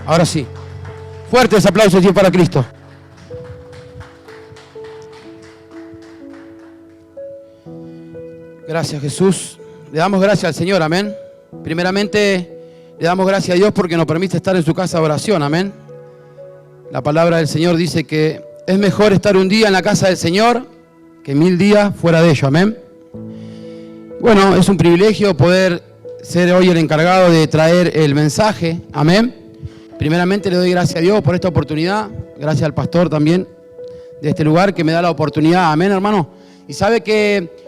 Ahora sí. Fuertes aplausos y para Cristo. Gracias, Jesús. Le damos gracias al Señor, amén. Primeramente, le damos gracias a Dios porque nos permite estar en su casa de oración, amén. La palabra del Señor dice que es mejor estar un día en la casa del Señor que 1000 días fuera de ello, amén. Bueno, es un privilegio poder ser hoy el encargado de traer el mensaje, amén. Primeramente le doy gracias a Dios por esta oportunidad, gracias al pastor también de este lugar que me da la oportunidad, amén, hermano. Y sabe que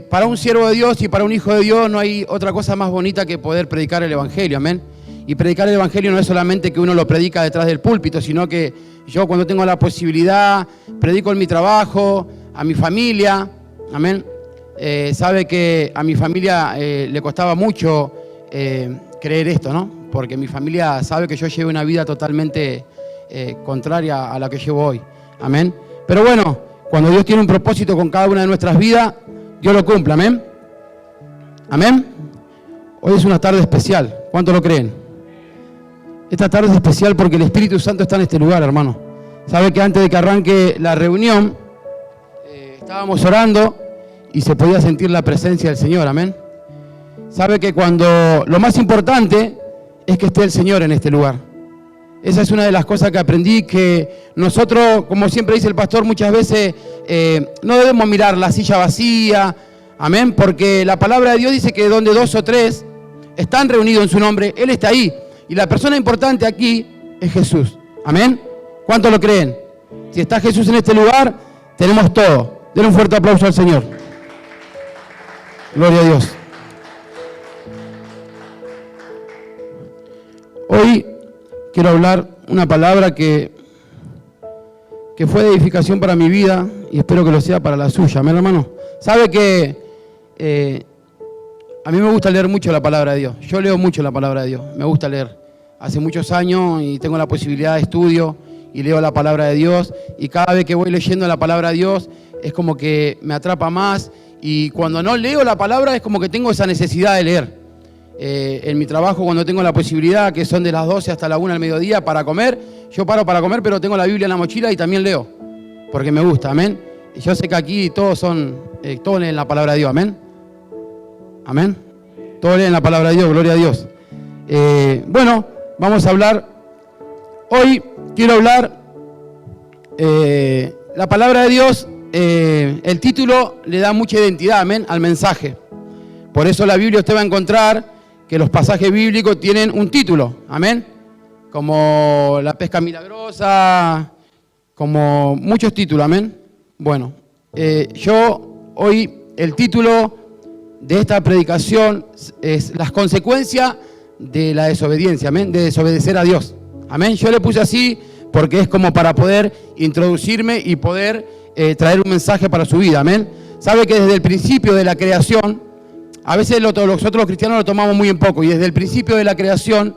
para un siervo de Dios y para un hijo de Dios no hay otra cosa más bonita que poder predicar el Evangelio, amén. Y predicar el Evangelio no es solamente que uno lo predica detrás del púlpito, sino que yo cuando tengo la posibilidad, predico en mi trabajo, a mi familia, amén. Sabe que a mi familia le costaba mucho creer esto, ¿no? Porque mi familia sabe que yo llevo una vida totalmente contraria a la que llevo hoy, amén. Pero bueno, cuando Dios tiene un propósito con cada una de nuestras vidas, Dios lo cumple, amén. Amén. Hoy es una tarde especial, ¿cuántos lo creen? Esta tarde es especial porque el Espíritu Santo está en este lugar, hermano. Sabe que antes de que arranque la reunión, estábamos orando y se podía sentir la presencia del Señor, amén. Sabe que cuando lo más importante es que esté el Señor en este lugar. Esa es una de las cosas que aprendí, que nosotros, como siempre dice el pastor, muchas veces no debemos mirar la silla vacía, amén, porque la palabra de Dios dice que donde 2 o 3 están reunidos en su nombre, Él está ahí. Y la persona importante aquí es Jesús, amén. ¿Cuántos lo creen? Si está Jesús en este lugar, tenemos todo. Denle un fuerte aplauso al Señor. Gloria a Dios. Hoy quiero hablar una palabra que fue de edificación para mi vida y espero que lo sea para la suya, amén, hermano. Sabe que a mí me gusta leer mucho la palabra de Dios. Yo leo mucho la palabra de Dios, me gusta leer. Hace muchos años y tengo la posibilidad de estudio y leo la palabra de Dios. Y cada vez que voy leyendo la palabra de Dios es como que me atrapa más. Y cuando no leo la palabra es como que tengo esa necesidad de leer. En mi trabajo, cuando tengo la posibilidad, que son de las 12 hasta la 1 al mediodía para comer, yo paro para comer, pero tengo la Biblia en la mochila y también leo, porque me gusta, amén. Y yo sé que aquí todos leen la palabra de Dios, amén. Amén. Todos leen la palabra de Dios, gloria a Dios. Bueno, vamos a hablar, hoy quiero hablar, la palabra de Dios, el título le da mucha identidad, amén, al mensaje. Por eso la Biblia usted va a encontrar que los pasajes bíblicos tienen un título, amén, como la pesca milagrosa, como muchos títulos, amén. Bueno, yo hoy el título de esta predicación es las consecuencias de la desobediencia, amén, de desobedecer a Dios, amén. Yo le puse así porque es como para poder introducirme y poder traer un mensaje para su vida, amén. Sabe que desde el principio de la creación, a veces nosotros los cristianos lo tomamos muy en poco, y desde el principio de la creación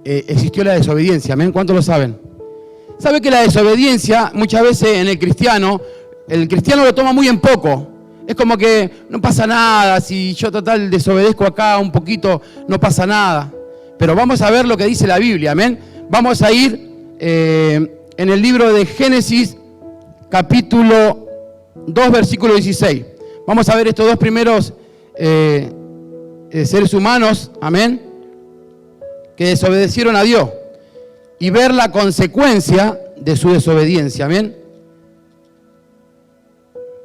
existió la desobediencia, amén. ¿Cuántos lo saben? Sabe que la desobediencia muchas veces en el cristiano lo toma muy en poco. Es como que no pasa nada, si yo total desobedezco acá un poquito, no pasa nada. Pero vamos a ver lo que dice la Biblia, amén. Vamos a ir en el libro de Génesis, capítulo 2, versículo 16. Vamos a ver estos dos primeros seres humanos, amén, que desobedecieron a Dios y ver la consecuencia de su desobediencia, amén.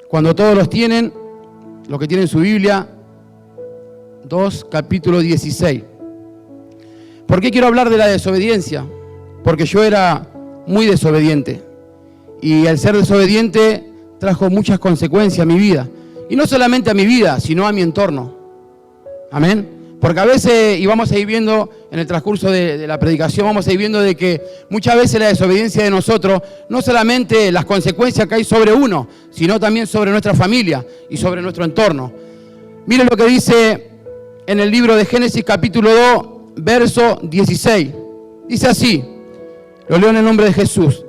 Cuando todos los que tienen su Biblia, 2, capítulo 16. ¿Por qué quiero hablar de la desobediencia? Porque yo era muy desobediente y al ser desobediente trajo muchas consecuencias a mi vida. Y no solamente a mi vida, sino a mi entorno. Amén. Porque a veces, y vamos a ir viendo en el transcurso de la predicación, vamos a ir viendo de que muchas veces la desobediencia de nosotros, no solamente las consecuencias que hay sobre uno, sino también sobre nuestra familia y sobre nuestro entorno. Miren lo que dice en el libro de Génesis capítulo 2, verso 16. Dice así, lo leo en el nombre de Jesús.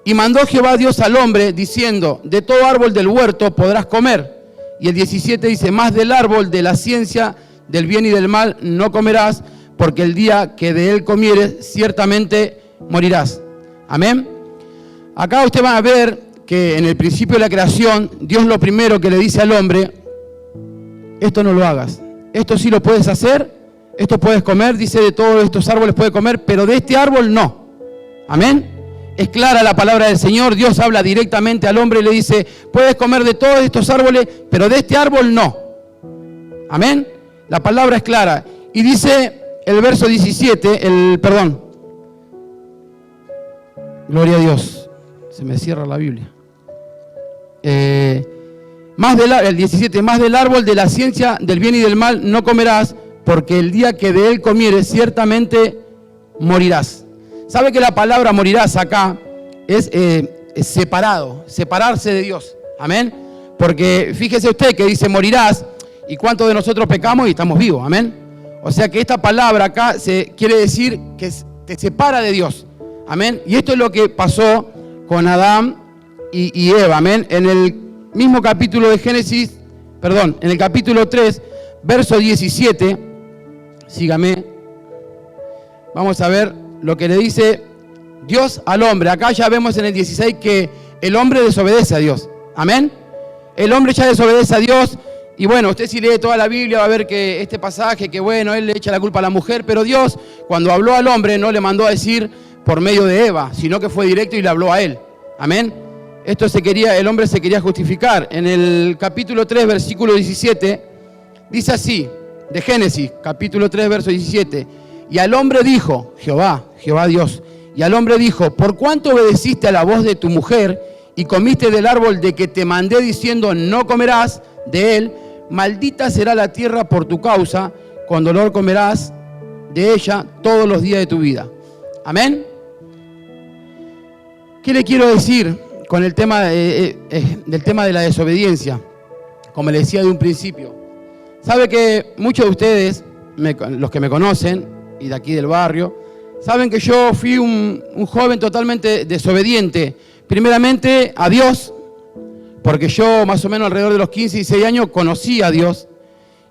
Y mandó Jehová Dios al hombre, diciendo, de todo árbol del huerto podrás comer. Y el 17 dice, más del árbol de la ciencia del bien y del mal no comerás, porque el día que de él comieres, ciertamente morirás. Amén. Acá usted va a ver que en el principio de la creación, Dios lo primero que le dice al hombre, esto no lo hagas, esto sí lo puedes hacer, esto puedes comer, dice de todos estos árboles puedes comer, pero de este árbol no. Amén. Es clara la palabra del Señor, Dios habla directamente al hombre y le dice, puedes comer de todos estos árboles, pero de este árbol no. Amén. La palabra es clara. Y dice el verso 17, gloria a Dios, se me cierra la Biblia. El 17, más del árbol de la ciencia del bien y del mal no comerás, porque el día que de él comieres, ciertamente morirás. ¿Sabe que la palabra morirás acá es separado, separarse de Dios? Amén. Porque fíjese usted que dice morirás, y cuántos de nosotros pecamos y estamos vivos. Amén. O sea que esta palabra acá quiere decir que te separa de Dios. Amén. Y esto es lo que pasó con Adán y Eva. Amén. En el mismo capítulo de Génesis, en el capítulo 3, verso 17, sígame, vamos a ver lo que le dice Dios al hombre. Acá ya vemos en el 16 que el hombre desobedece a Dios. Amén. El hombre ya desobedece a Dios. Y bueno, usted si lee toda la Biblia va a ver que este pasaje, que bueno, él le echa la culpa a la mujer, pero Dios cuando habló al hombre no le mandó a decir por medio de Eva, sino que fue directo y le habló a él. Amén. El hombre se quería justificar. En el capítulo 3, versículo 17, dice así, de Génesis, capítulo 3, verso 17, y al hombre dijo, Jehová Dios, y al hombre dijo, ¿por cuánto obedeciste a la voz de tu mujer y comiste del árbol de que te mandé diciendo, no comerás de él? Maldita será la tierra por tu causa, con dolor comerás de ella todos los días de tu vida. Amén. ¿Qué le quiero decir con el tema del tema de la desobediencia? Como le decía de un principio, sabe que muchos de ustedes, los que me conocen y de aquí del barrio, saben que yo fui un joven totalmente desobediente, primeramente a Dios, porque yo más o menos alrededor de los 15 y 16 años conocía a Dios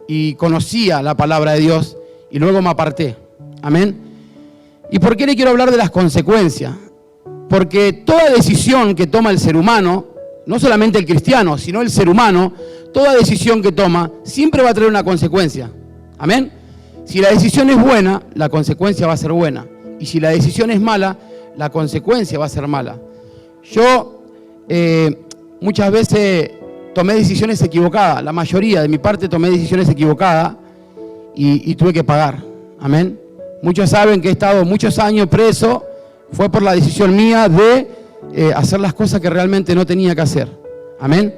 y conocía la palabra de Dios y luego me aparté. Amén. ¿Y por qué le quiero hablar de las consecuencias? Porque toda decisión que toma el ser humano, no solamente el cristiano, sino el ser humano, toda decisión que toma siempre va a traer una consecuencia. Amén. Si la decisión es buena, la consecuencia va a ser buena. Y si la decisión es mala, la consecuencia va a ser mala. Yo muchas veces tomé decisiones equivocadas. La mayoría de mi parte tomé decisiones equivocadas y tuve que pagar. Amén. Muchos saben que he estado muchos años preso. Fue por la decisión mía de hacer las cosas que realmente no tenía que hacer. Amén.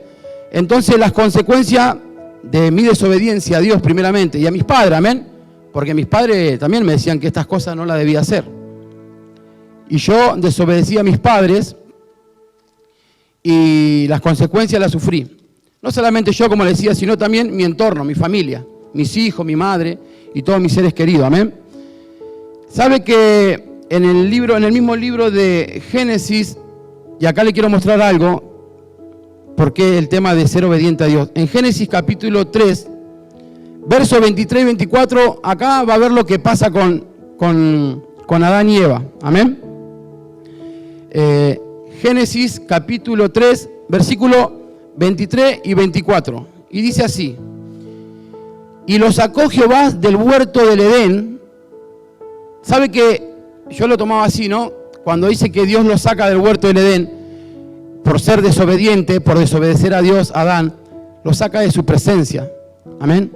Entonces las consecuencias de mi desobediencia a Dios primeramente y a mis padres, amén. Porque mis padres también me decían que estas cosas no las debía hacer. Y yo desobedecí a mis padres y las consecuencias las sufrí. No solamente yo, como les decía, sino también mi entorno, mi familia, mis hijos, mi madre y todos mis seres queridos. Amén. ¿Sabe que en el mismo libro de Génesis, y acá le quiero mostrar algo, porque el tema de ser obediente a Dios. En Génesis capítulo 3, versos 23 y 24, acá va a ver lo que pasa con Adán y Eva. Amén. Génesis capítulo 3, versículo 23 y 24. Y dice así: y lo sacó Jehová del huerto del Edén. ¿Sabe que yo lo tomaba así, no? Cuando dice que Dios lo saca del huerto del Edén, por ser desobediente, por desobedecer a Dios, Adán, lo saca de su presencia. Amén.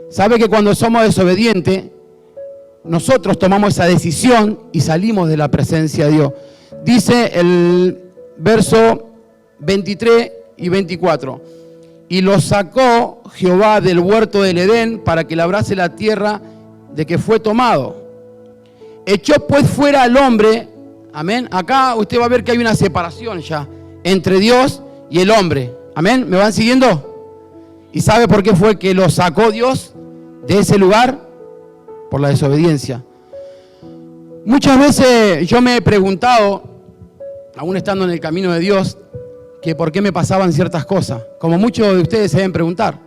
¿Sabe que cuando somos desobedientes, nosotros tomamos esa decisión y salimos de la presencia de Dios? Dice el verso 23 y 24. Y lo sacó Jehová del huerto del Edén para que labrase la tierra de que fue tomado. Echó pues fuera al hombre. Amén. Acá usted va a ver que hay una separación ya entre Dios y el hombre. Amén. ¿Me van siguiendo? ¿Y sabe por qué fue que lo sacó Dios de ese lugar? Por la desobediencia. Muchas veces yo me he preguntado, aún estando en el camino de Dios, que por qué me pasaban ciertas cosas. Como muchos de ustedes se deben preguntar.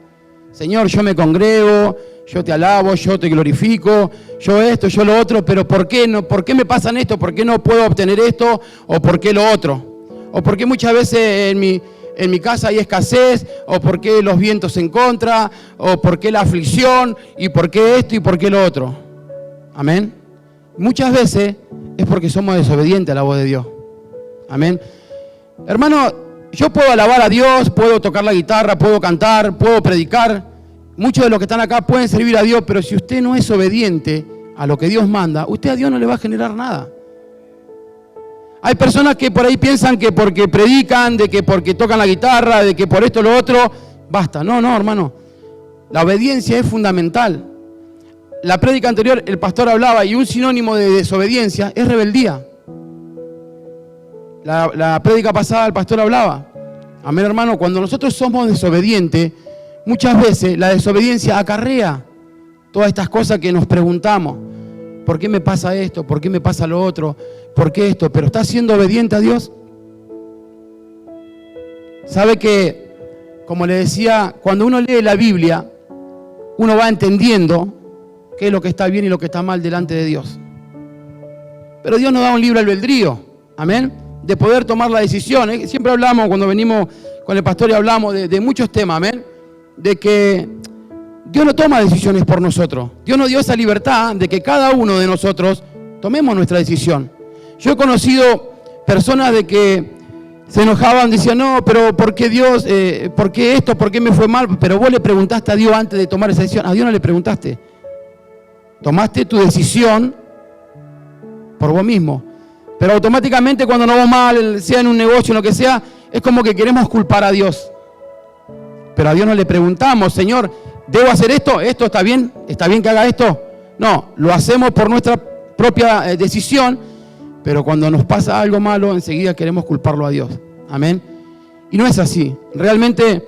Señor, yo me congrego, yo te alabo, yo te glorifico, yo esto, yo lo otro, pero ¿por qué no? ¿Por qué me pasan esto? ¿Por qué no puedo obtener esto? ¿O por qué lo otro? ¿O por qué muchas veces en mi casa hay escasez? ¿O por qué los vientos en contra? ¿O por qué la aflicción? ¿Y por qué esto y por qué lo otro? Amén. Muchas veces es porque somos desobedientes a la voz de Dios. Amén. Hermano, yo puedo alabar a Dios, puedo tocar la guitarra, puedo cantar, puedo predicar. Muchos de los que están acá pueden servir a Dios, pero si usted no es obediente a lo que Dios manda, usted a Dios no le va a generar nada. Hay personas que por ahí piensan que porque predican, de que porque tocan la guitarra, de que por esto o lo otro, basta. No, hermano. La obediencia es fundamental. La prédica anterior, el pastor hablaba, y un sinónimo de desobediencia es rebeldía. La prédica pasada el pastor hablaba. Amén, hermano. Cuando nosotros somos desobedientes, muchas veces la desobediencia acarrea todas estas cosas que nos preguntamos. ¿Por qué me pasa esto? ¿Por qué me pasa lo otro? ¿Por qué esto? ¿Pero estás siendo obediente a Dios? ¿Sabe que, como le decía, cuando uno lee la Biblia, uno va entendiendo qué es lo que está bien y lo que está mal delante de Dios? Pero Dios nos da un libre albedrío, amén, de poder tomar la decisión. Siempre hablamos, cuando venimos con el pastor y hablamos de muchos temas, amén, de que Dios no toma decisiones por nosotros. Dios nos dio esa libertad de que cada uno de nosotros tomemos nuestra decisión. Yo he conocido personas de que se enojaban, decían, no, pero ¿por qué Dios? ¿Por qué esto? ¿Por qué me fue mal? Pero vos le preguntaste a Dios antes de tomar esa decisión. A Dios no le preguntaste. Tomaste tu decisión por vos mismo. Pero automáticamente cuando nos va mal, sea en un negocio, en lo que sea, es como que queremos culpar a Dios. Pero a Dios no le preguntamos, Señor, ¿debo hacer esto? ¿Esto está bien? ¿Está bien que haga esto? No, lo hacemos por nuestra propia decisión, pero cuando nos pasa algo malo, enseguida queremos culparlo a Dios. Amén. Y no es así. Realmente,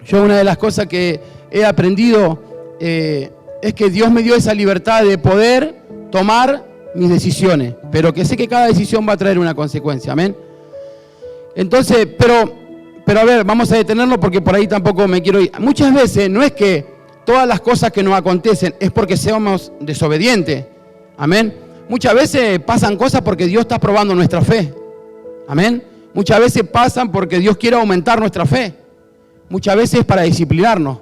yo una de las cosas que he aprendido es que Dios me dio esa libertad de poder tomar mis decisiones, pero que sé que cada decisión va a traer una consecuencia. Amén. Entonces, pero a ver, vamos a detenerlo porque por ahí tampoco me quiero ir. Muchas veces no es que todas las cosas que nos acontecen es porque seamos desobedientes. Amén. Muchas veces pasan cosas porque Dios está probando nuestra fe. Amén. Muchas veces pasan porque Dios quiere aumentar nuestra fe. Muchas veces para disciplinarnos.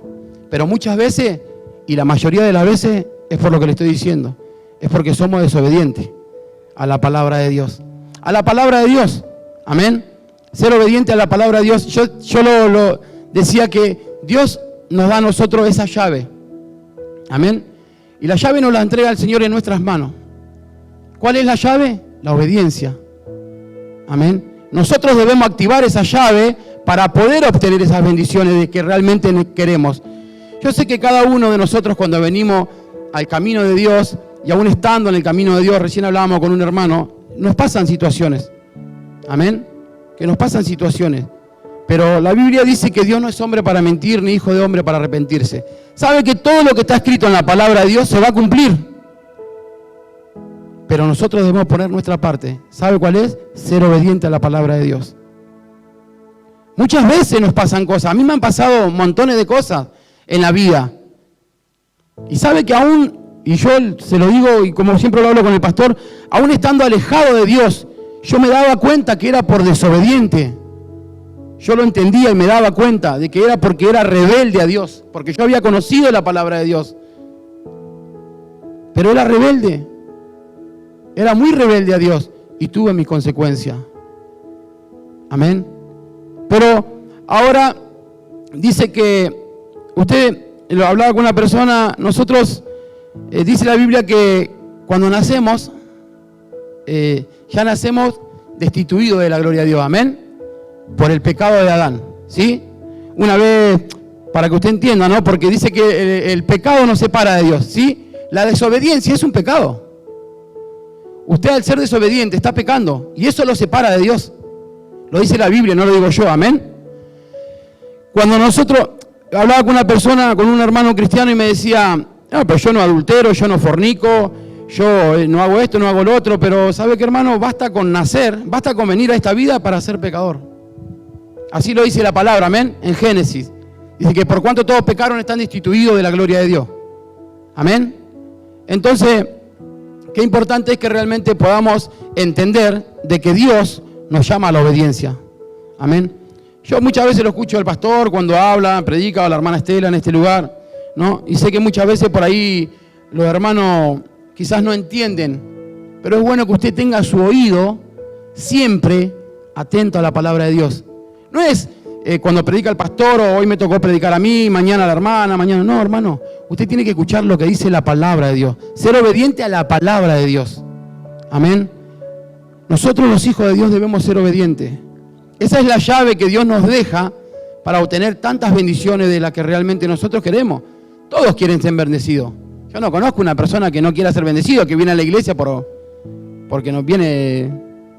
Pero muchas veces, y la mayoría de las veces, es por lo que le estoy diciendo. Es porque somos desobedientes a la palabra de Dios. A la palabra de Dios. Amén. Ser obediente a la palabra de Dios. Yo lo decía que Dios nos da a nosotros esa llave. Amén. Y la llave nos la entrega el Señor en nuestras manos. ¿Cuál es la llave? La obediencia. Amén. Nosotros debemos activar esa llave para poder obtener esas bendiciones de que realmente queremos. Yo sé que cada uno de nosotros cuando venimos al camino de Dios, y aún estando en el camino de Dios, recién hablábamos con un hermano, nos pasan situaciones. Amén. Que nos pasan situaciones. Pero la Biblia dice que Dios no es hombre para mentir, ni hijo de hombre para arrepentirse. Sabe que todo lo que está escrito en la palabra de Dios se va a cumplir. Pero nosotros debemos poner nuestra parte. ¿Sabe cuál es? Ser obediente a la palabra de Dios. Muchas veces nos pasan cosas. A mí me han pasado montones de cosas en la vida. Y sabe que aún, y yo se lo digo, y como siempre lo hablo con el pastor, aún estando alejado de Dios, yo me daba cuenta que era por desobediente. Yo lo entendía y me daba cuenta de que era porque era rebelde a Dios. Porque yo había conocido la palabra de Dios. Pero era rebelde. Era muy rebelde a Dios y tuve mis consecuencias. Amén. Pero ahora dice que usted lo hablaba con una persona, nosotros, dice la Biblia que cuando nacemos, ya nacemos destituidos de la gloria de Dios. Amén. Por el pecado de Adán. ¿Sí? Una vez, para que usted entienda, ¿no? Porque dice que el pecado nos separa de Dios. ¿Sí? La desobediencia es un pecado. Usted al ser desobediente está pecando y eso lo separa de Dios. Lo dice la Biblia, no lo digo yo, amén. Cuando nosotros, hablaba con una persona, con un hermano cristiano y me decía, no, pero yo no adultero, yo no fornico, yo no hago esto, no hago lo otro, pero ¿sabe qué, hermano? Basta con nacer, basta con venir a esta vida para ser pecador. Así lo dice la palabra, amén, en Génesis. Dice que por cuanto todos pecaron están destituidos de la gloria de Dios. Amén. Entonces, qué importante es que realmente podamos entender de que Dios nos llama a la obediencia. Amén. Yo muchas veces lo escucho al pastor cuando habla, predica, o a la hermana Estela en este lugar, ¿no? Y sé que muchas veces por ahí los hermanos quizás no entienden, pero es bueno que usted tenga su oído siempre atento a la palabra de Dios. No es cuando predica el pastor, o hoy me tocó predicar a mí, mañana a la hermana, mañana. No, hermano, usted tiene que escuchar lo que dice la palabra de Dios, ser obediente a la palabra de Dios. Amén. Nosotros los hijos de Dios debemos ser obedientes. Esa es la llave que Dios nos deja para obtener tantas bendiciones de las que realmente nosotros queremos. Todos quieren ser bendecidos. Yo no conozco una persona que no quiera ser bendecido, que viene a la iglesia porque nos viene,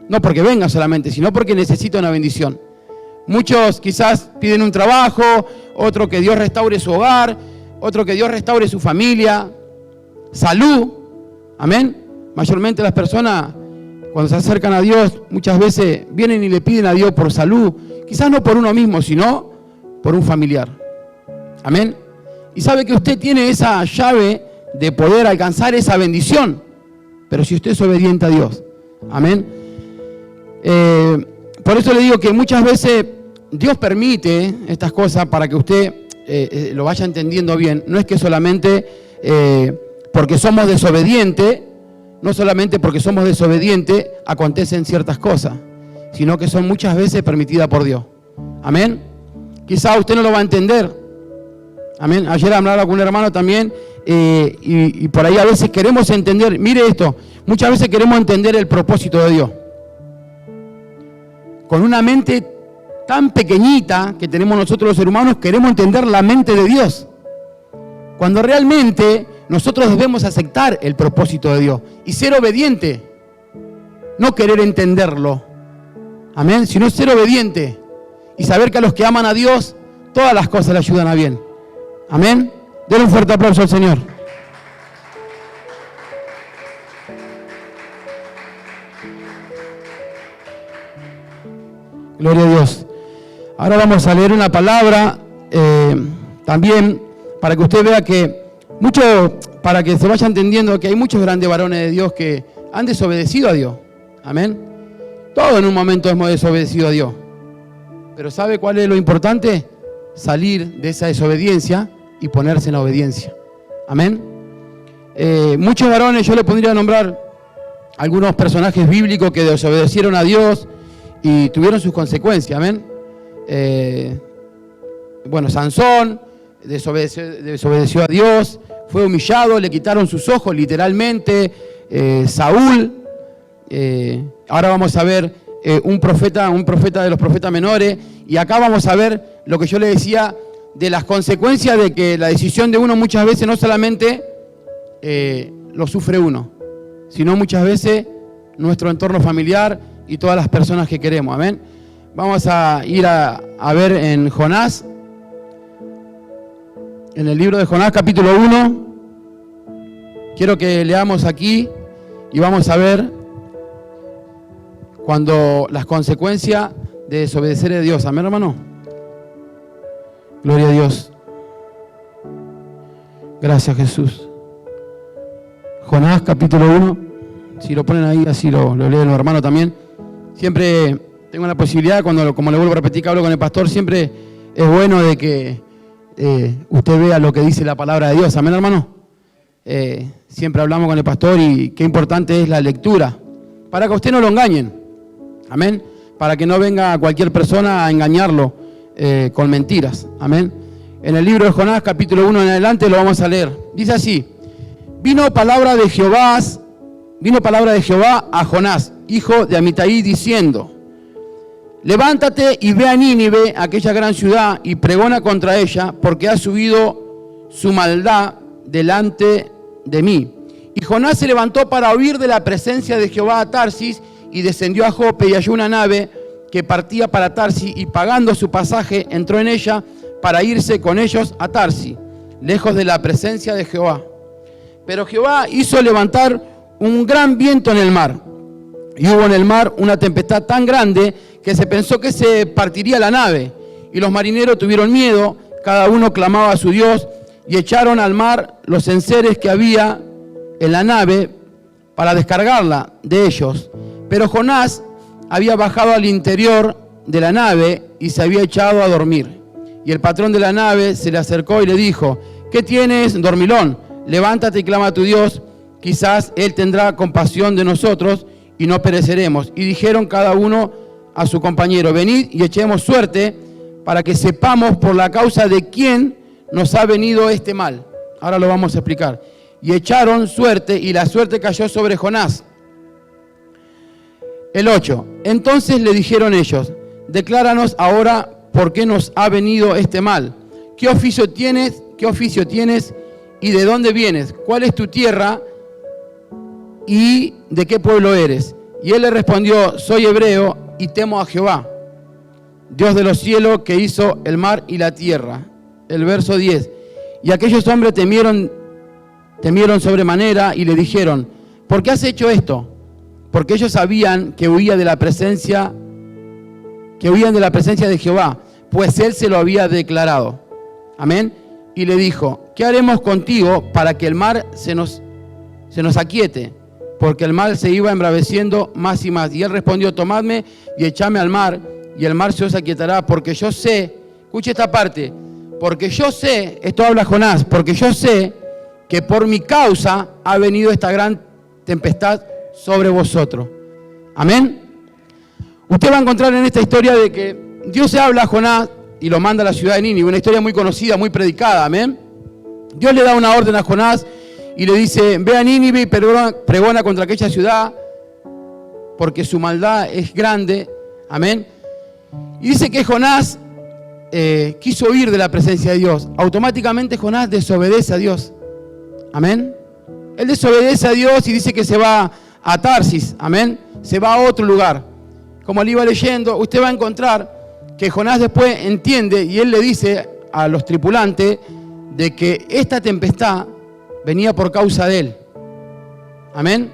no porque venga solamente, sino porque necesita una bendición. Muchos quizás piden un trabajo, otro que Dios restaure su hogar, otro que Dios restaure su familia, salud. Amén. Mayormente las personas, cuando se acercan a Dios, muchas veces vienen y le piden a Dios por salud, quizás no por uno mismo, sino por un familiar. Amén. Y sabe que usted tiene esa llave de poder alcanzar esa bendición, pero si usted es obediente a Dios. Amén. Por eso le digo que muchas veces Dios permite estas cosas para que usted lo vaya entendiendo bien. No es que solamente porque somos desobedientes, no solamente porque somos desobedientes acontecen ciertas cosas, sino que son muchas veces permitidas por Dios. Amén. Quizá usted no lo va a entender. Amén. Ayer hablaba con un hermano también y por ahí a veces queremos entender, mire esto, muchas veces queremos entender el propósito de Dios. Con una mente tan pequeñita que tenemos nosotros los seres humanos, queremos entender la mente de Dios. Cuando realmente nosotros debemos aceptar el propósito de Dios y ser obediente, no querer entenderlo. Amén. Sino ser obediente y saber que a los que aman a Dios, todas las cosas le ayudan a bien. Amén. Denle un fuerte aplauso al Señor. Gloria a Dios. Ahora vamos a leer una palabra también para que usted vea que para que se vaya entendiendo que hay muchos grandes varones de Dios que han desobedecido a Dios. Amén. Todos en un momento hemos desobedecido a Dios. Pero ¿sabe cuál es lo importante? Salir de esa desobediencia y ponerse en la obediencia. Amén. Muchos varones, yo le podría nombrar algunos personajes bíblicos que desobedecieron a Dios y tuvieron sus consecuencias. Amén. Sansón desobedeció a Dios, fue humillado, le quitaron sus ojos literalmente. Saúl, ahora vamos a ver un profeta de los profetas menores, y acá vamos a ver lo que yo le decía de las consecuencias de que la decisión de uno muchas veces no solamente lo sufre uno, sino muchas veces nuestro entorno familiar y todas las personas que queremos. Amén. Vamos a ir a ver en Jonás, en el libro de Jonás, capítulo 1. Quiero que leamos aquí y vamos a ver cuando las consecuencias de desobedecer a Dios. Amén, hermano. Gloria a Dios. Gracias, Jesús. Jonás, capítulo 1. Si lo ponen ahí, así lo leen los hermanos también. Siempre tengo la posibilidad, como le vuelvo a repetir que hablo con el pastor, siempre es bueno de que usted vea lo que dice la palabra de Dios. Amén, hermano. Siempre hablamos con el pastor y qué importante es la lectura, para que a usted no lo engañen. Amén. Para que no venga cualquier persona a engañarlo con mentiras. Amén. En el libro de Jonás, capítulo 1 en adelante, lo vamos a leer. Dice así: Vino palabra de Jehová a Jonás, hijo de Amitai, diciendo: Levántate y ve a Nínive, aquella gran ciudad, y pregona contra ella, porque ha subido su maldad delante de mí. Y Jonás se levantó para huir de la presencia de Jehová a Tarsis, y descendió a Jope, y halló una nave que partía para Tarsis, y pagando su pasaje entró en ella para irse con ellos a Tarsis, lejos de la presencia de Jehová. Pero Jehová hizo levantar un gran viento en el mar, y hubo en el mar una tempestad tan grande que se pensó que se partiría la nave, y los marineros tuvieron miedo, cada uno clamaba a su Dios, y echaron al mar los enseres que había en la nave para descargarla de ellos. Pero Jonás había bajado al interior de la nave y se había echado a dormir. Y el patrón de la nave se le acercó y le dijo: ¿qué tienes, dormilón? Levántate y clama a tu Dios, quizás Él tendrá compasión de nosotros y no pereceremos. Y dijeron cada uno a su compañero: venid y echemos suerte para que sepamos por la causa de quién nos ha venido este mal. Ahora lo vamos a explicar. Y echaron suerte, y la suerte cayó sobre Jonás. El 8. Entonces le dijeron ellos: decláranos ahora por qué nos ha venido este mal. ¿Qué oficio tienes? ¿Qué oficio tienes? ¿Y de dónde vienes? ¿Cuál es tu tierra? ¿Y de qué pueblo eres? Y él le respondió: soy hebreo y temo a Jehová, Dios de los cielos, que hizo el mar y la tierra. El verso 10. Y aquellos hombres temieron sobremanera y le dijeron: ¿por qué has hecho esto? Porque ellos sabían que huían de la presencia de Jehová, pues él se lo había declarado. Amén. Y le dijo: ¿qué haremos contigo para que el mar se nos aquiete? Porque el mar se iba embraveciendo más y más. Y él respondió: tomadme y echadme al mar, y el mar se os aquietará, porque yo sé, escuche esta parte, porque yo sé, esto habla Jonás, porque yo sé que por mi causa ha venido esta gran tempestad sobre vosotros. Amén. Usted va a encontrar en esta historia de que Dios se habla a Jonás y lo manda a la ciudad de Nínive, una historia muy conocida, muy predicada. Amén. Dios le da una orden a Jonás y le dice: ve a Nínive y pregona contra aquella ciudad, porque su maldad es grande. Amén. Y dice que Jonás quiso huir de la presencia de Dios. Automáticamente Jonás desobedece a Dios. Amén. Él desobedece a Dios y dice que se va a Tarsis. Amén. Se va a otro lugar. Como él iba leyendo, usted va a encontrar que Jonás después entiende y él le dice a los tripulantes de que esta tempestad venía por causa de él. Amén.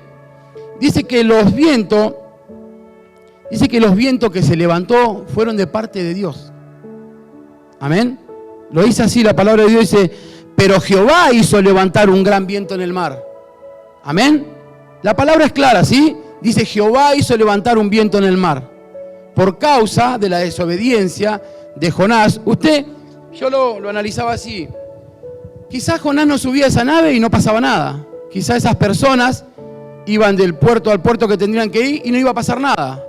Dice que los vientos que se levantó fueron de parte de Dios. Amén. Lo dice así la palabra de Dios, dice: pero Jehová hizo levantar un gran viento en el mar. Amén. La palabra es clara, ¿sí? Dice: Jehová hizo levantar un viento en el mar. Por causa de la desobediencia de Jonás. Yo lo analizaba así. Quizás Jonás no subía a esa nave y no pasaba nada. Quizás esas personas iban del puerto al puerto que tendrían que ir y no iba a pasar nada.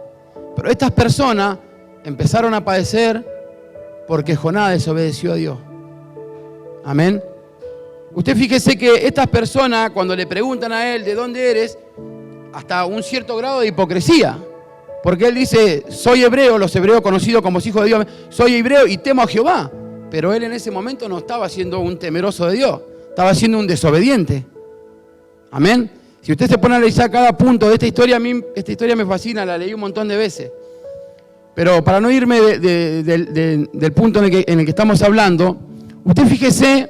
Pero estas personas empezaron a padecer porque Jonás desobedeció a Dios. Amén. Usted fíjese que estas personas, cuando le preguntan a él de dónde eres, hasta un cierto grado de hipocresía. Porque él dice: soy hebreo, los hebreos conocidos como hijos de Dios, soy hebreo y temo a Jehová. Pero él en ese momento no estaba siendo un temeroso de Dios, estaba siendo un desobediente. Amén. Si usted se pone a analizar cada punto de esta historia, a mí esta historia me fascina, la leí un montón de veces. Pero para no irme del punto en el que estamos hablando, usted fíjese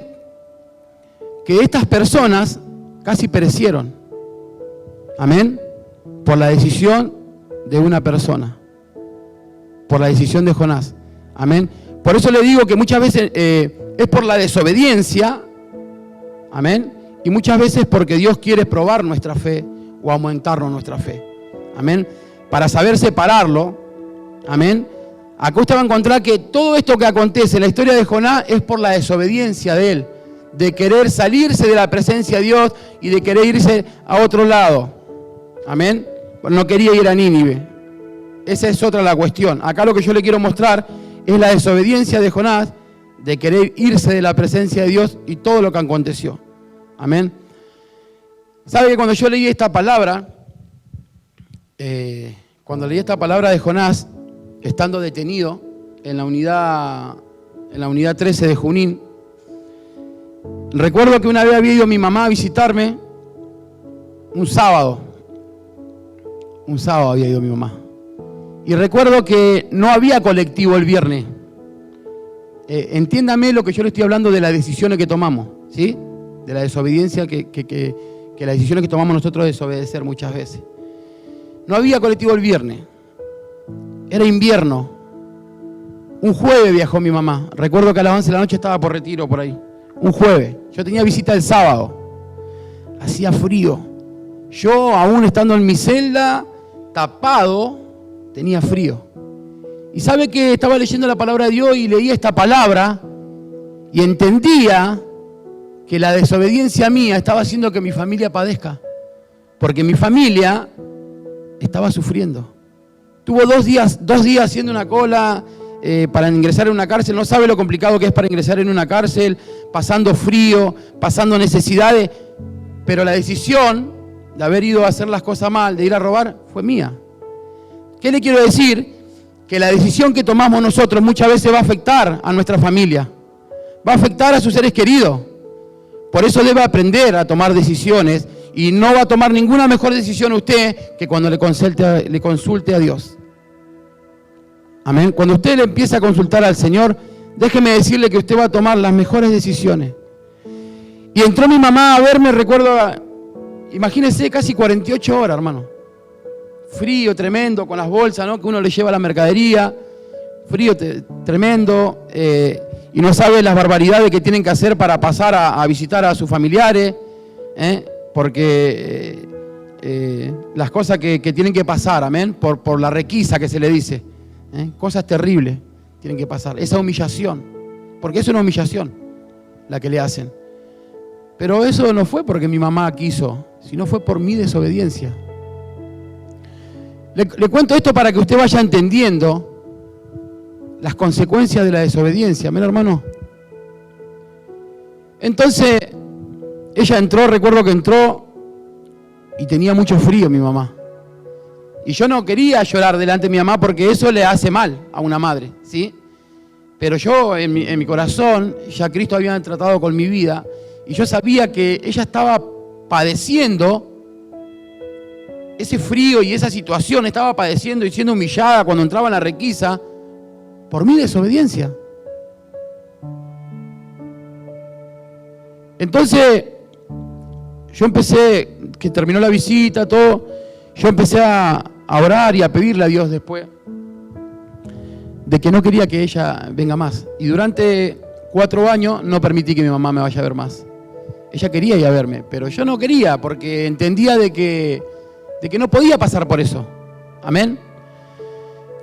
que estas personas casi perecieron. Amén. Por la decisión de una persona. Por la decisión de Jonás. Amén. Por eso le digo que muchas veces es por la desobediencia. Amén. Y muchas veces porque Dios quiere probar nuestra fe o aumentarnos nuestra fe. Amén. Para saber separarlo. Amén. Acá usted va a encontrar que todo esto que acontece en la historia de Jonás es por la desobediencia de él. De querer salirse de la presencia de Dios y de querer irse a otro lado. Amén. No quería ir a Nínive. Esa es otra la cuestión. Acá lo que yo le quiero mostrar es la desobediencia de Jonás de querer irse de la presencia de Dios y todo lo que aconteció. Amén. ¿Sabe que cuando yo leí esta palabra, de Jonás, estando detenido en la unidad 13 de Junín, recuerdo que una vez había ido mi mamá a visitarme un sábado. Un sábado había ido mi mamá. Y recuerdo que no había colectivo el viernes. Entiéndame lo que yo le estoy hablando de las decisiones que tomamos, ¿sí? De la desobediencia que las decisiones que tomamos nosotros de desobedecer muchas veces. No había colectivo el viernes. Era invierno. Un jueves viajó mi mamá. Recuerdo que a las 11 de la noche estaba por Retiro, por ahí. un jueves. Yo tenía visita el sábado. Hacía frío. Yo, aún estando en mi celda, tapado, tenía frío. Y sabe que estaba leyendo la palabra de Dios y leía esta palabra y entendía que la desobediencia mía estaba haciendo que mi familia padezca. Porque mi familia estaba sufriendo. Tuvo dos días haciendo una cola para ingresar en una cárcel. No sabe lo complicado que es para ingresar en una cárcel, pasando frío, pasando necesidades. Pero la decisión de haber ido a hacer las cosas mal, de ir a robar, fue mía. ¿Qué le quiero decir? Que la decisión que tomamos nosotros muchas veces va a afectar a nuestra familia. Va a afectar a sus seres queridos. Por eso debe aprender a tomar decisiones y no va a tomar ninguna mejor decisión usted que cuando le consulte a Dios. Amén. Cuando usted le empieza a consultar al Señor, déjeme decirle que usted va a tomar las mejores decisiones. Y entró mi mamá a verme, recuerdo, imagínense, casi 48 horas, hermano. Frío tremendo, con las bolsas, ¿no?, que uno le lleva a la mercadería. Frío tremendo. Y no sabe las barbaridades que tienen que hacer para pasar a visitar a sus familiares. Porque las cosas que tienen que pasar, amén, por la requisa que se le dice. Cosas terribles tienen que pasar. Esa humillación. Porque es una humillación la que le hacen. Pero eso no fue porque mi mamá quiso, sino fue por mi desobediencia. Le cuento esto para que usted vaya entendiendo las consecuencias de la desobediencia. Amén, hermano. Entonces, ella entró, recuerdo que entró y tenía mucho frío mi mamá. Y yo no quería llorar delante de mi mamá porque eso le hace mal a una madre, ¿sí? Pero yo, en mi corazón, ya Cristo había tratado con mi vida y yo sabía que ella estaba padeciendo ese frío y esa situación, estaba padeciendo y siendo humillada cuando entraba en la requisa por mi desobediencia. Entonces, yo empecé, que terminó la visita, todo, yo empecé a orar y a pedirle a Dios después de que no quería que ella venga más. Y durante 4 años no permití que mi mamá me vaya a ver más. Ella quería ir a verme, pero yo no quería porque entendía de que no podía pasar por eso. Amén.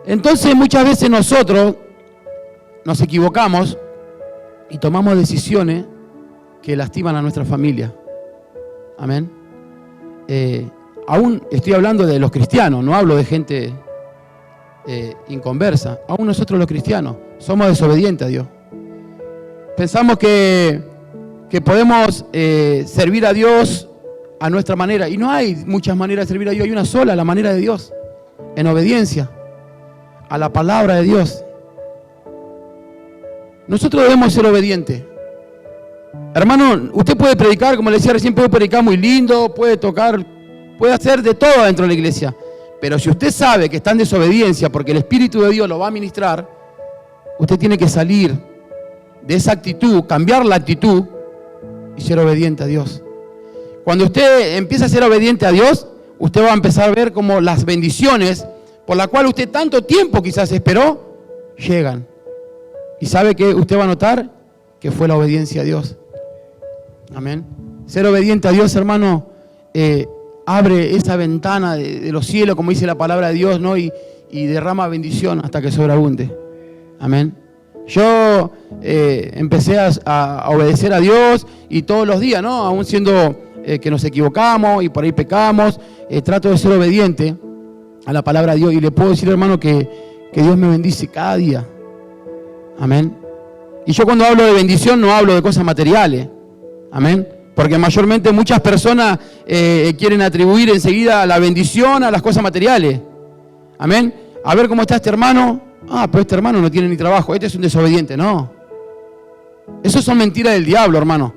Entonces muchas veces nosotros nos equivocamos y tomamos decisiones que lastiman a nuestra familia. Amén. Aún estoy hablando de los cristianos, no hablo de gente inconversa. Aún nosotros los cristianos somos desobedientes a Dios. Pensamos que podemos servir a Dios a nuestra manera. Y no hay muchas maneras de servir a Dios, hay una sola, la manera de Dios, en obediencia a la palabra de Dios. Nosotros debemos ser obedientes. Hermano, usted puede predicar, como le decía recién, puede predicar muy lindo, puede tocar, puede hacer de todo dentro de la iglesia. Pero si usted sabe que está en desobediencia porque el Espíritu de Dios lo va a ministrar, usted tiene que salir de esa actitud, cambiar la actitud y ser obediente a Dios. Cuando usted empieza a ser obediente a Dios, usted va a empezar a ver cómo las bendiciones por las cuales usted tanto tiempo quizás esperó, llegan. Y sabe que usted va a notar que fue la obediencia a Dios. Amén. Ser obediente a Dios, hermano, abre esa ventana de los cielos, como dice la palabra de Dios, ¿no? Y derrama bendición hasta que sobreabunde. Amén. Yo empecé a obedecer a Dios y todos los días, ¿no? Aún siendo que nos equivocamos y por ahí pecamos, trato de ser obediente a la palabra de Dios. Y le puedo decir, hermano, que Dios me bendice cada día. Amén. Y yo cuando hablo de bendición no hablo de cosas materiales. Amén. Porque mayormente muchas personas quieren atribuir enseguida la bendición a las cosas materiales. Amén. A ver cómo está este hermano. Ah, pero este hermano no tiene ni trabajo. Este es un desobediente. No. Eso son mentiras del diablo, hermano.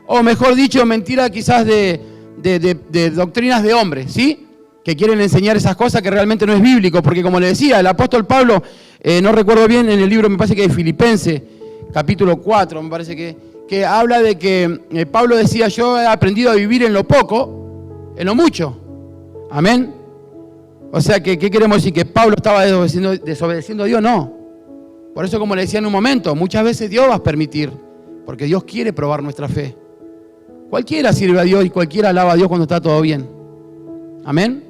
O mejor dicho, mentiras quizás de doctrinas de hombres, ¿sí? Que quieren enseñar esas cosas que realmente no es bíblico. Porque como le decía, el apóstol Pablo, no recuerdo bien, en el libro me parece que de Filipenses, capítulo 4, me parece que habla de que Pablo decía, yo he aprendido a vivir en lo poco, en lo mucho. Amén. O sea, ¿qué queremos decir? ¿Que Pablo estaba desobedeciendo a Dios? No. Por eso, como le decía en un momento, muchas veces Dios va a permitir. porque Dios quiere probar nuestra fe. Cualquiera sirve a Dios y cualquiera alaba a Dios cuando está todo bien. Amén.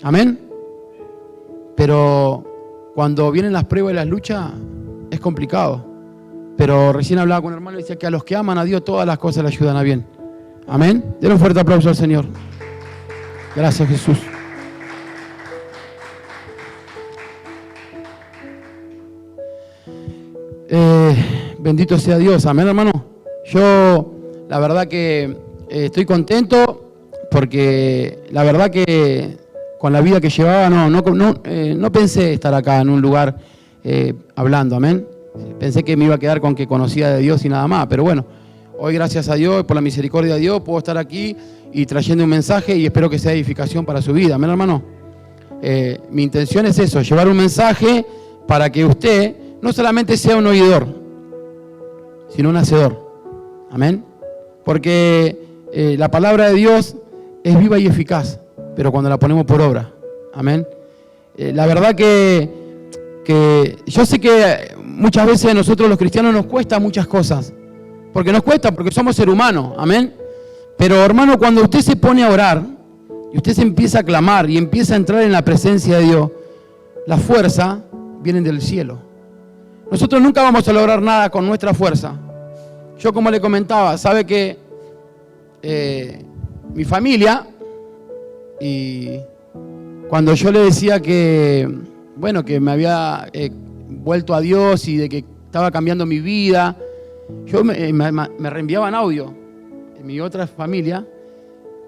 Amén. Pero cuando vienen las pruebas y las luchas es complicado. Pero recién hablaba con un hermano y decía que a los que aman a Dios todas las cosas le ayudan a bien. Amén. Denle un fuerte aplauso al Señor. Gracias, Jesús. Bendito sea Dios. Amén, hermano. Yo, la verdad que estoy contento porque la verdad que con la vida que llevaba no pensé estar acá en un lugar hablando. Amén. Pensé que me iba a quedar con que conocía de Dios y nada más. Pero bueno, hoy gracias a Dios, por la misericordia de Dios, puedo estar aquí y trayendo un mensaje y espero que sea edificación para su vida. Amén, hermano. Mi intención es eso, llevar un mensaje para que usted no solamente sea un oidor, sino un hacedor. Amén. Porque la palabra de Dios es viva y eficaz, pero cuando la ponemos por obra. Amén. La verdad que yo sé que muchas veces a nosotros los cristianos nos cuesta muchas cosas. Porque nos cuesta, porque somos seres humanos. Amén. Pero hermano, cuando usted se pone a orar y usted se empieza a clamar y empieza a entrar en la presencia de Dios, la fuerza viene del cielo. Nosotros nunca vamos a lograr nada con nuestra fuerza. Yo, como le comentaba, sabe que mi familia, y cuando yo le decía que, bueno, que me había vuelto a Dios y de que estaba cambiando mi vida, yo me reenviaban audio en mi otra familia,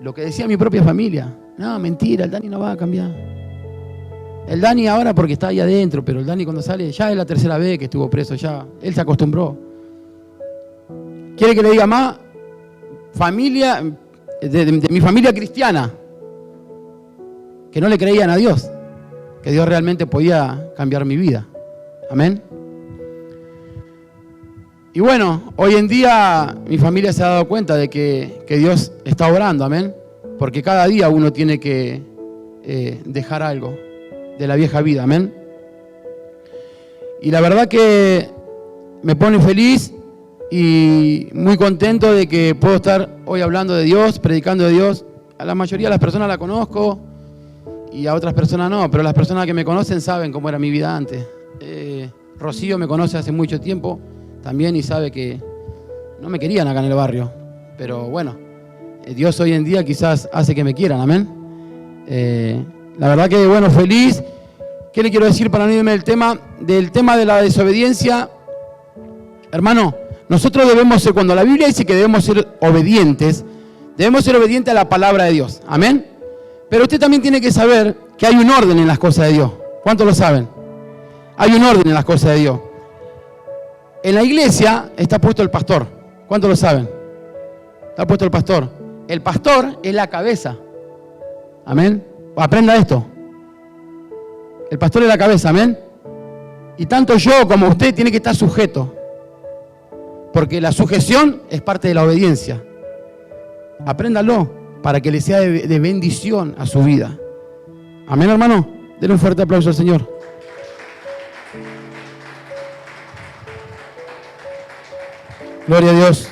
lo que decía mi propia familia. No, mentira, el Dani no va a cambiar. El Dani ahora porque está ahí adentro, pero el Dani cuando sale, ya es la tercera vez que estuvo preso, ya, él se acostumbró. ¿Quiere que le diga más? Familia, de mi familia cristiana, que no le creían a Dios, que Dios realmente podía cambiar mi vida. Amén. Y bueno, hoy en día mi familia se ha dado cuenta de que Dios está obrando, amén. Porque cada día uno tiene que dejar algo de la vieja vida, amén. Y la verdad que me pone feliz y muy contento de que puedo estar hoy hablando de Dios, predicando de Dios. A la mayoría de las personas la conozco y a otras personas no, pero las personas que me conocen saben cómo era mi vida antes. Rocío me conoce hace mucho tiempo también y sabe que no me querían acá en el barrio, pero bueno, Dios hoy en día quizás hace que me quieran, amén. La verdad que, bueno, feliz. ¿Qué le quiero decir para no irme del tema de la desobediencia? Hermano, nosotros debemos ser, cuando la Biblia dice que debemos ser obedientes a la palabra de Dios, amén. Pero usted también tiene que saber que hay un orden en las cosas de Dios. ¿Cuántos lo saben? Hay un orden en las cosas de Dios. En la iglesia está puesto el pastor. ¿Cuántos lo saben? Está puesto el pastor. El pastor es la cabeza. Amén. Aprenda esto. El pastor es la cabeza, amén. Y tanto yo como usted tiene que estar sujeto. Porque la sujeción es parte de la obediencia. Apréndalo para que le sea de bendición a su vida. Amén, hermano. Denle un fuerte aplauso al Señor. Gloria a Dios.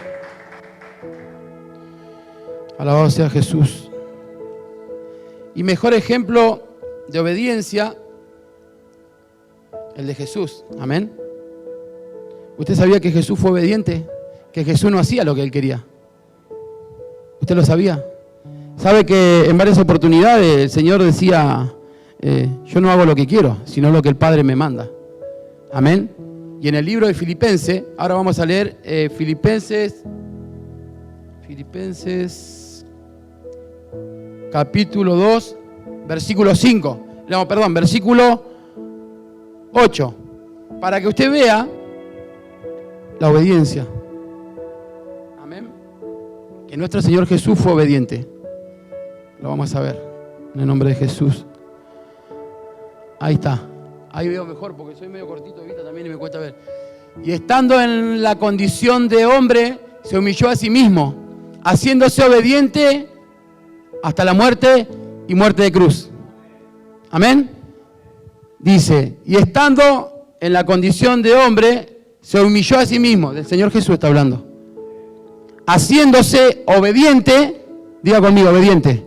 Alabado sea Jesús. Y mejor ejemplo de obediencia, el de Jesús. Amén. ¿Usted sabía que Jesús fue obediente? Que Jesús no hacía lo que él quería. ¿Usted lo sabía? ¿Sabe que en varias oportunidades el Señor decía, yo no hago lo que quiero, sino lo que el Padre me manda? Amén. Y en el libro de Filipenses, ahora vamos a leer Filipenses capítulo 2, versículo 5. No, perdón, versículo 8. Para que usted vea la obediencia. Amén. Que nuestro Señor Jesús fue obediente. Lo vamos a ver en el nombre de Jesús. Ahí está. Ahí veo mejor porque soy medio cortito de vista también y me cuesta ver. Y estando en la condición de hombre, se humilló a sí mismo, haciéndose obediente hasta la muerte y muerte de cruz. Amén. Dice, y estando en la condición de hombre, se humilló a sí mismo, del Señor Jesús está hablando, haciéndose obediente, diga conmigo, obediente.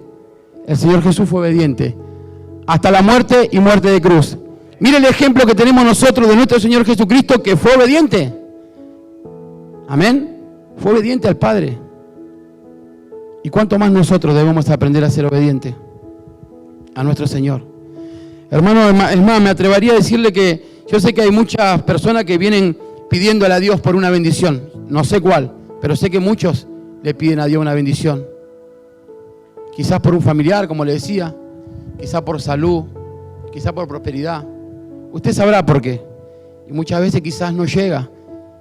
El Señor Jesús fue obediente hasta la muerte y muerte de cruz. Mire el ejemplo que tenemos nosotros de nuestro Señor Jesucristo, que fue obediente. Amén. Fue obediente al Padre. ¿Y cuánto más nosotros debemos aprender a ser obedientes a nuestro Señor? Hermano, es más, me atrevería a decirle que yo sé que hay muchas personas que vienen pidiéndole a Dios por una bendición. No sé cuál, pero sé que muchos le piden a Dios una bendición. Quizás por un familiar, como le decía, quizás por salud, quizás por prosperidad. Usted sabrá por qué. Y muchas veces quizás no llega.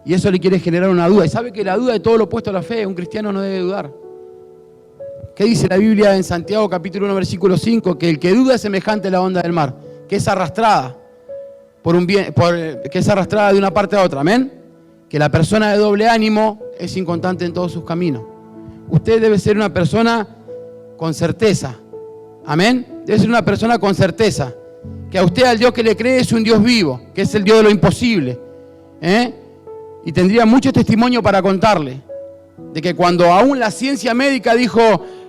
Y eso le quiere generar una duda. Y sabe que la duda de todo lo opuesto a la fe, un cristiano no debe dudar. ¿Qué dice la Biblia en Santiago capítulo 1 versículo 5? Que el que duda es semejante a la onda del mar, que es arrastrada que es arrastrada de una parte a otra. Amén. Que la persona de doble ánimo es inconstante en todos sus caminos. Usted debe ser una persona con certeza. Amén. Debe ser una persona con certeza. Que a usted, al Dios que le cree, es un Dios vivo, que es el Dios de lo imposible. Y tendría mucho testimonio para contarle. De que cuando aún la ciencia médica dijo,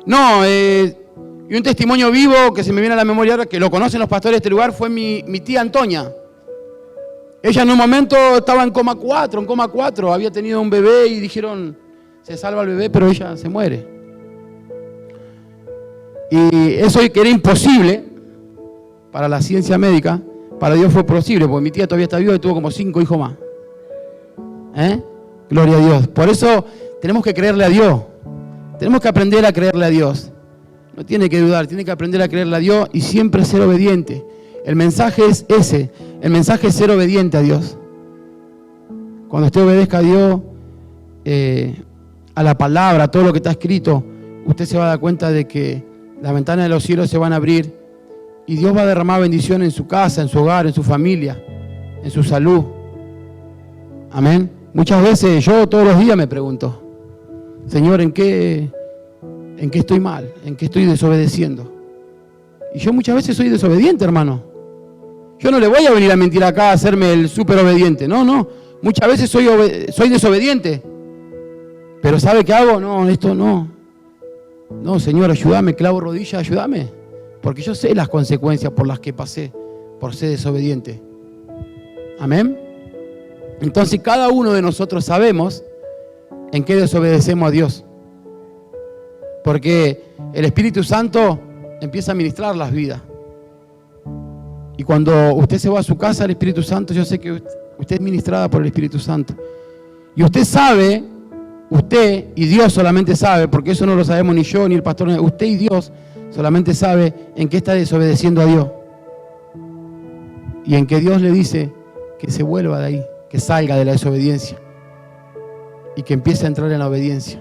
no, y un testimonio vivo que se me viene a la memoria ahora, que lo conocen los pastores de este lugar, fue mi tía Antonia. Ella en un momento estaba en coma 4, había tenido un bebé y dijeron, se salva el bebé, pero ella se muere. Y eso que era imposible para la ciencia médica, para Dios fue posible, porque mi tía todavía está viva y tuvo como 5 hijos más. Gloria a Dios. Por eso tenemos que creerle a Dios. Tenemos que aprender a creerle a Dios. No tiene que dudar, tiene que aprender a creerle a Dios y siempre ser obediente. El mensaje es ese. El mensaje es ser obediente a Dios. Cuando usted obedezca a Dios, a la palabra, a todo lo que está escrito, usted se va a dar cuenta de que las ventanas de los cielos se van a abrir y Dios va a derramar bendición en su casa, en su hogar, en su familia, en su salud. Amén. Muchas veces yo todos los días me pregunto, Señor, ¿en qué estoy mal? ¿En qué estoy desobedeciendo? Y yo muchas veces soy desobediente, hermano. Yo no le voy a venir a mentir acá a hacerme el súper obediente. No. Muchas veces soy desobediente. Pero ¿sabe qué hago? No, esto no. No, Señor, ayúdame, clavo rodillas, ayúdame. Porque yo sé las consecuencias por las que pasé por ser desobediente. Amén. Entonces cada uno de nosotros sabemos en qué desobedecemos a Dios. Porque el Espíritu Santo empieza a ministrar las vidas. Y cuando usted se va a su casa, el Espíritu Santo, yo sé que usted es ministrada por el Espíritu Santo. Y usted sabe, usted y Dios solamente sabe, porque eso no lo sabemos ni yo ni el pastor, usted y Dios solamente sabe en qué está desobedeciendo a Dios. Y en que Dios le dice que se vuelva de ahí, que salga de la desobediencia y que empiece a entrar en la obediencia.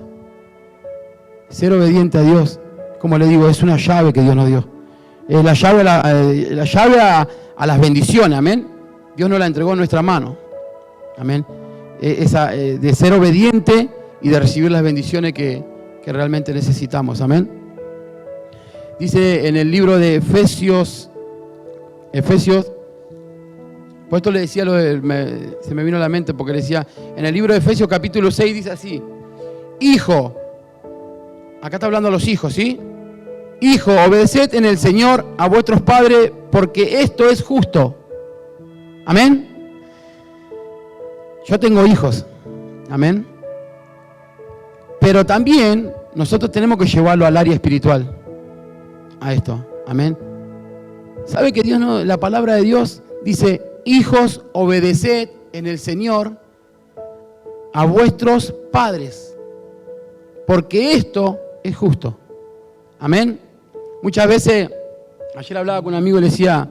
Ser obediente a Dios, como le digo, es una llave que Dios nos dio. La llave a las bendiciones, amén. Dios nos la entregó en nuestra mano, amén. De ser obediente y de recibir las bendiciones que realmente necesitamos, amén. Dice en el libro de Efesios, por esto le decía, se me vino a la mente porque le decía, en el libro de Efesios capítulo 6 dice así, hijo, acá está hablando a los hijos, ¿sí? Hijo, obedeced en el Señor a vuestros padres, porque esto es justo. Amén. Yo tengo hijos. Amén. Pero también nosotros tenemos que llevarlo al área espiritual. A esto. Amén. ¿Sabe que Dios no, la palabra de Dios dice, hijos, obedeced en el Señor a vuestros padres, porque esto es justo. Amén. Muchas veces, ayer hablaba con un amigo y le decía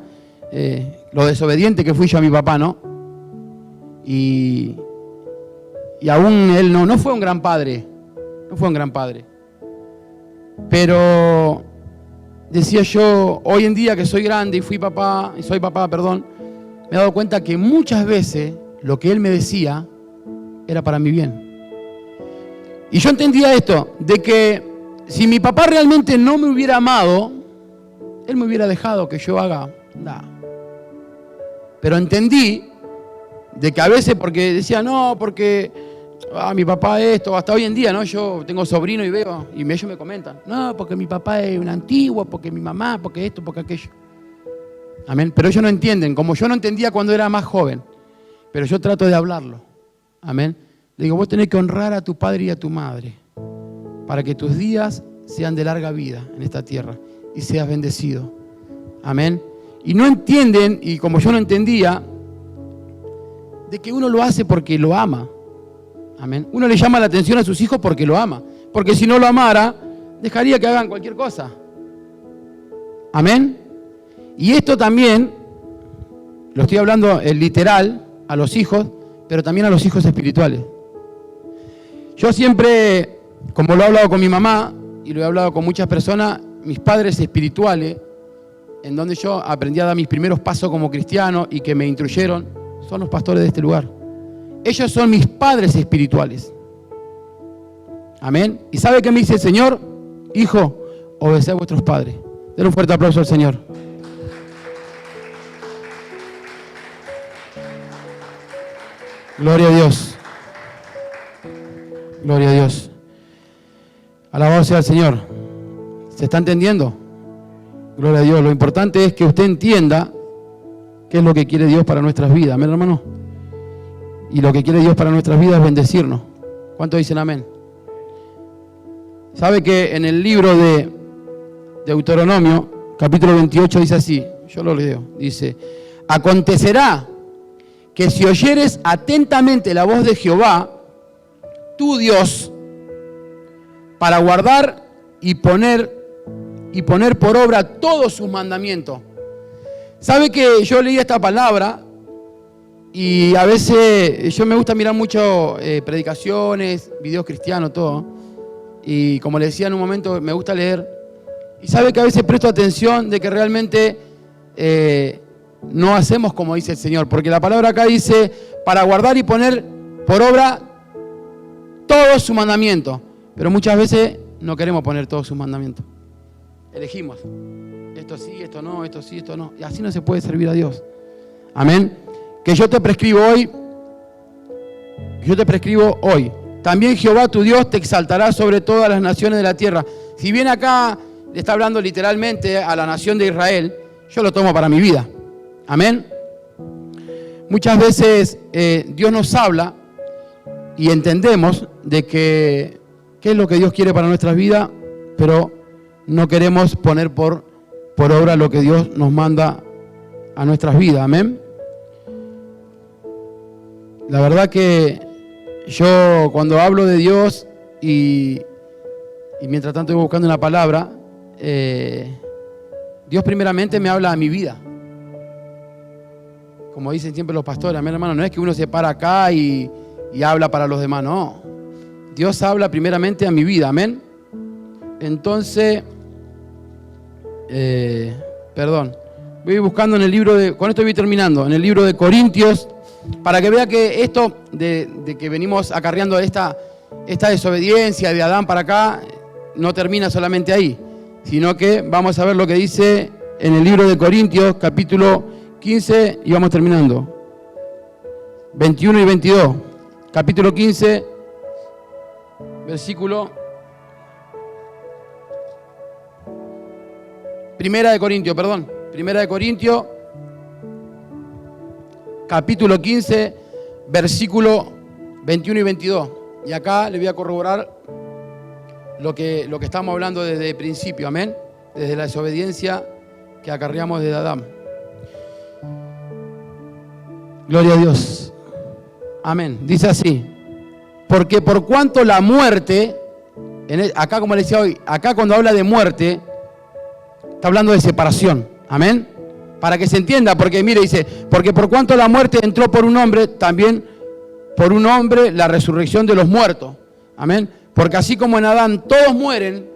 lo desobediente que fui yo a mi papá, ¿no? Y aún él no fue un gran padre, pero decía yo, hoy en día que soy grande y soy papá, me he dado cuenta que muchas veces lo que él me decía era para mi bien. Y yo entendía esto, de que si mi papá realmente no me hubiera amado, él me hubiera dejado que yo haga nada. Pero entendí De que a veces, porque decía, no, porque mi papá esto, hasta hoy en día, ¿no? Yo tengo sobrino y veo, y ellos me comentan, no, porque mi papá es un antiguo, porque mi mamá, porque esto, porque aquello. Amén. Pero ellos no entienden, como yo no entendía cuando era más joven, pero yo trato de hablarlo. Amén. Le digo, vos tenés que honrar a tu padre y a tu madre para que tus días sean de larga vida en esta tierra y seas bendecido. Amén. Y no entienden, y como yo no entendía, de que uno lo hace porque lo ama. Amén. Uno le llama la atención a sus hijos porque lo ama. Porque si no lo amara, dejaría que hagan cualquier cosa. Amén. Y esto también, lo estoy hablando en literal, a los hijos, pero también a los hijos espirituales. Yo siempre, como lo he hablado con mi mamá, y lo he hablado con muchas personas, mis padres espirituales, en donde yo aprendí a dar mis primeros pasos como cristiano y que me instruyeron, son los pastores de este lugar. Ellos son mis padres espirituales. Amén. ¿Y sabe qué me dice el Señor? Hijo, obedeced a vuestros padres. Den un fuerte aplauso al Señor. Gloria a Dios. Gloria a Dios. Alabado sea el Señor. ¿Se está entendiendo? Gloria a Dios. Lo importante es que usted entienda qué es lo que quiere Dios para nuestras vidas. Amén, hermano. Y lo que quiere Dios para nuestras vidas es bendecirnos. ¿Cuántos dicen amén? ¿Sabe que en el libro de Deuteronomio, capítulo 28, dice así? Yo lo leo. Dice, acontecerá que si oyeres atentamente la voz de Jehová, tu Dios, para guardar y poner por obra todos sus mandamientos. ¿Sabe que yo leí esta palabra y a veces yo me gusta mirar mucho predicaciones, videos cristianos, todo? Y como le decía en un momento, me gusta leer. Y sabe que a veces presto atención de que realmente no hacemos como dice el Señor. Porque la palabra acá dice, para guardar y poner por obra todos sus mandamientos. Pero muchas veces no queremos poner todos sus mandamientos. Elegimos. Esto sí, esto no, esto sí, esto no. Y así no se puede servir a Dios. Amén. Que yo te prescribo hoy. También Jehová tu Dios te exaltará sobre todas las naciones de la tierra. Si bien acá le está hablando literalmente a la nación de Israel, yo lo tomo para mi vida. Amén. Muchas veces Dios nos habla y entendemos de que qué es lo que Dios quiere para nuestras vidas, pero no queremos poner por obra lo que Dios nos manda a nuestras vidas. Amén. La verdad que yo cuando hablo de Dios y mientras tanto voy buscando una palabra, Dios primeramente me habla a mi vida. Como dicen siempre los pastores, amén, hermano, no es que uno se para acá y habla para los demás, no. Dios habla primeramente a mi vida, amén. Entonces, voy buscando en el libro con esto voy terminando, en el libro de Corintios, para que vea que esto de que venimos acarreando esta desobediencia de Adán para acá, no termina solamente ahí, sino que vamos a ver lo que dice en el libro de Corintios, capítulo 15, y vamos terminando. 21 y 22. Capítulo 15, versículo... Primera de Corintios, capítulo 15, versículo 21 y 22. Y acá le voy a corroborar lo que estamos hablando desde el principio, amén. Desde la desobediencia que acarreamos desde Adán. Gloria a Dios. Amén. Dice así. Porque por cuanto la muerte, acá como le decía hoy, acá cuando habla de muerte, está hablando de separación. Amén. Para que se entienda, porque mire, dice, porque por cuanto la muerte entró por un hombre, también por un hombre la resurrección de los muertos. Amén. Porque así como en Adán todos mueren,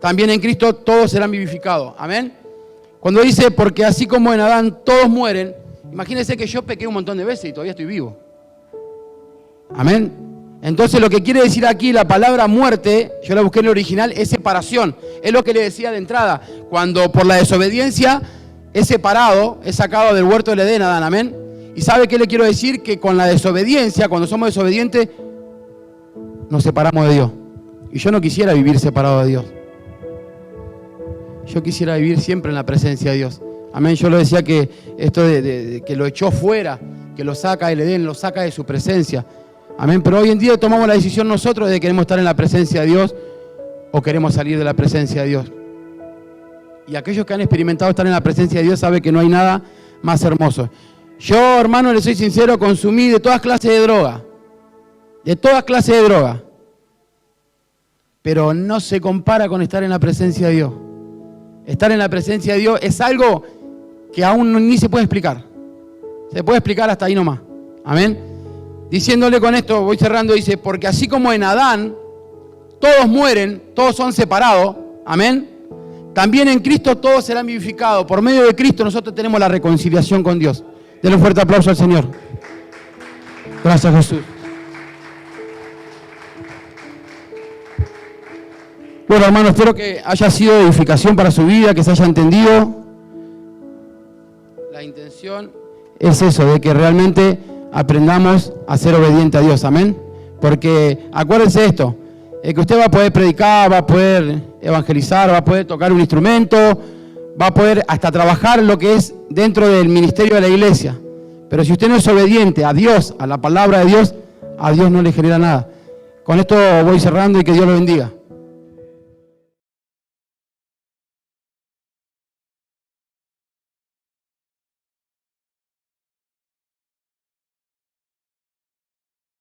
también en Cristo todos serán vivificados. Amén. Cuando dice, porque así como en Adán todos mueren, imagínense que yo pequé un montón de veces y todavía estoy vivo. Amén. Entonces lo que quiere decir aquí la palabra muerte, yo la busqué en el original, es separación. Es lo que le decía de entrada. Cuando por la desobediencia es separado, es sacado del huerto del Edén, Adán. Amén. ¿Y sabe qué le quiero decir? Que con la desobediencia, cuando somos desobedientes, nos separamos de Dios. Y yo no quisiera vivir separado de Dios. Yo quisiera vivir siempre en la presencia de Dios. Amén. Yo lo decía que esto de que lo echó fuera, que lo saca del Edén, lo saca de su presencia. Amén. Pero hoy en día tomamos la decisión nosotros de queremos estar en la presencia de Dios o queremos salir de la presencia de Dios. Y aquellos que han experimentado estar en la presencia de Dios saben que no hay nada más hermoso. Yo, hermano, le soy sincero, consumí de todas clases de droga. De todas clases de droga. Pero no se compara con estar en la presencia de Dios. Estar en la presencia de Dios es algo que aún ni se puede explicar. Se puede explicar hasta ahí nomás. Amén. Diciéndole con esto, voy cerrando, dice, porque así como en Adán todos mueren, todos son separados. Amén. También en Cristo todos serán vivificados. Por medio de Cristo nosotros tenemos la reconciliación con Dios. Denle un fuerte aplauso al Señor. Gracias, Jesús. Bueno, hermanos, espero que haya sido de edificación para su vida, que se haya entendido. La intención es eso, de que realmente aprendamos a ser obedientes a Dios. Amén. Porque acuérdense de esto, que usted va a poder predicar, va a poder evangelizar, va a poder tocar un instrumento, va a poder hasta trabajar lo que es dentro del ministerio de la iglesia. Pero si usted no es obediente a Dios, a la palabra de Dios, a Dios no le genera nada. Con esto voy cerrando y que Dios lo bendiga.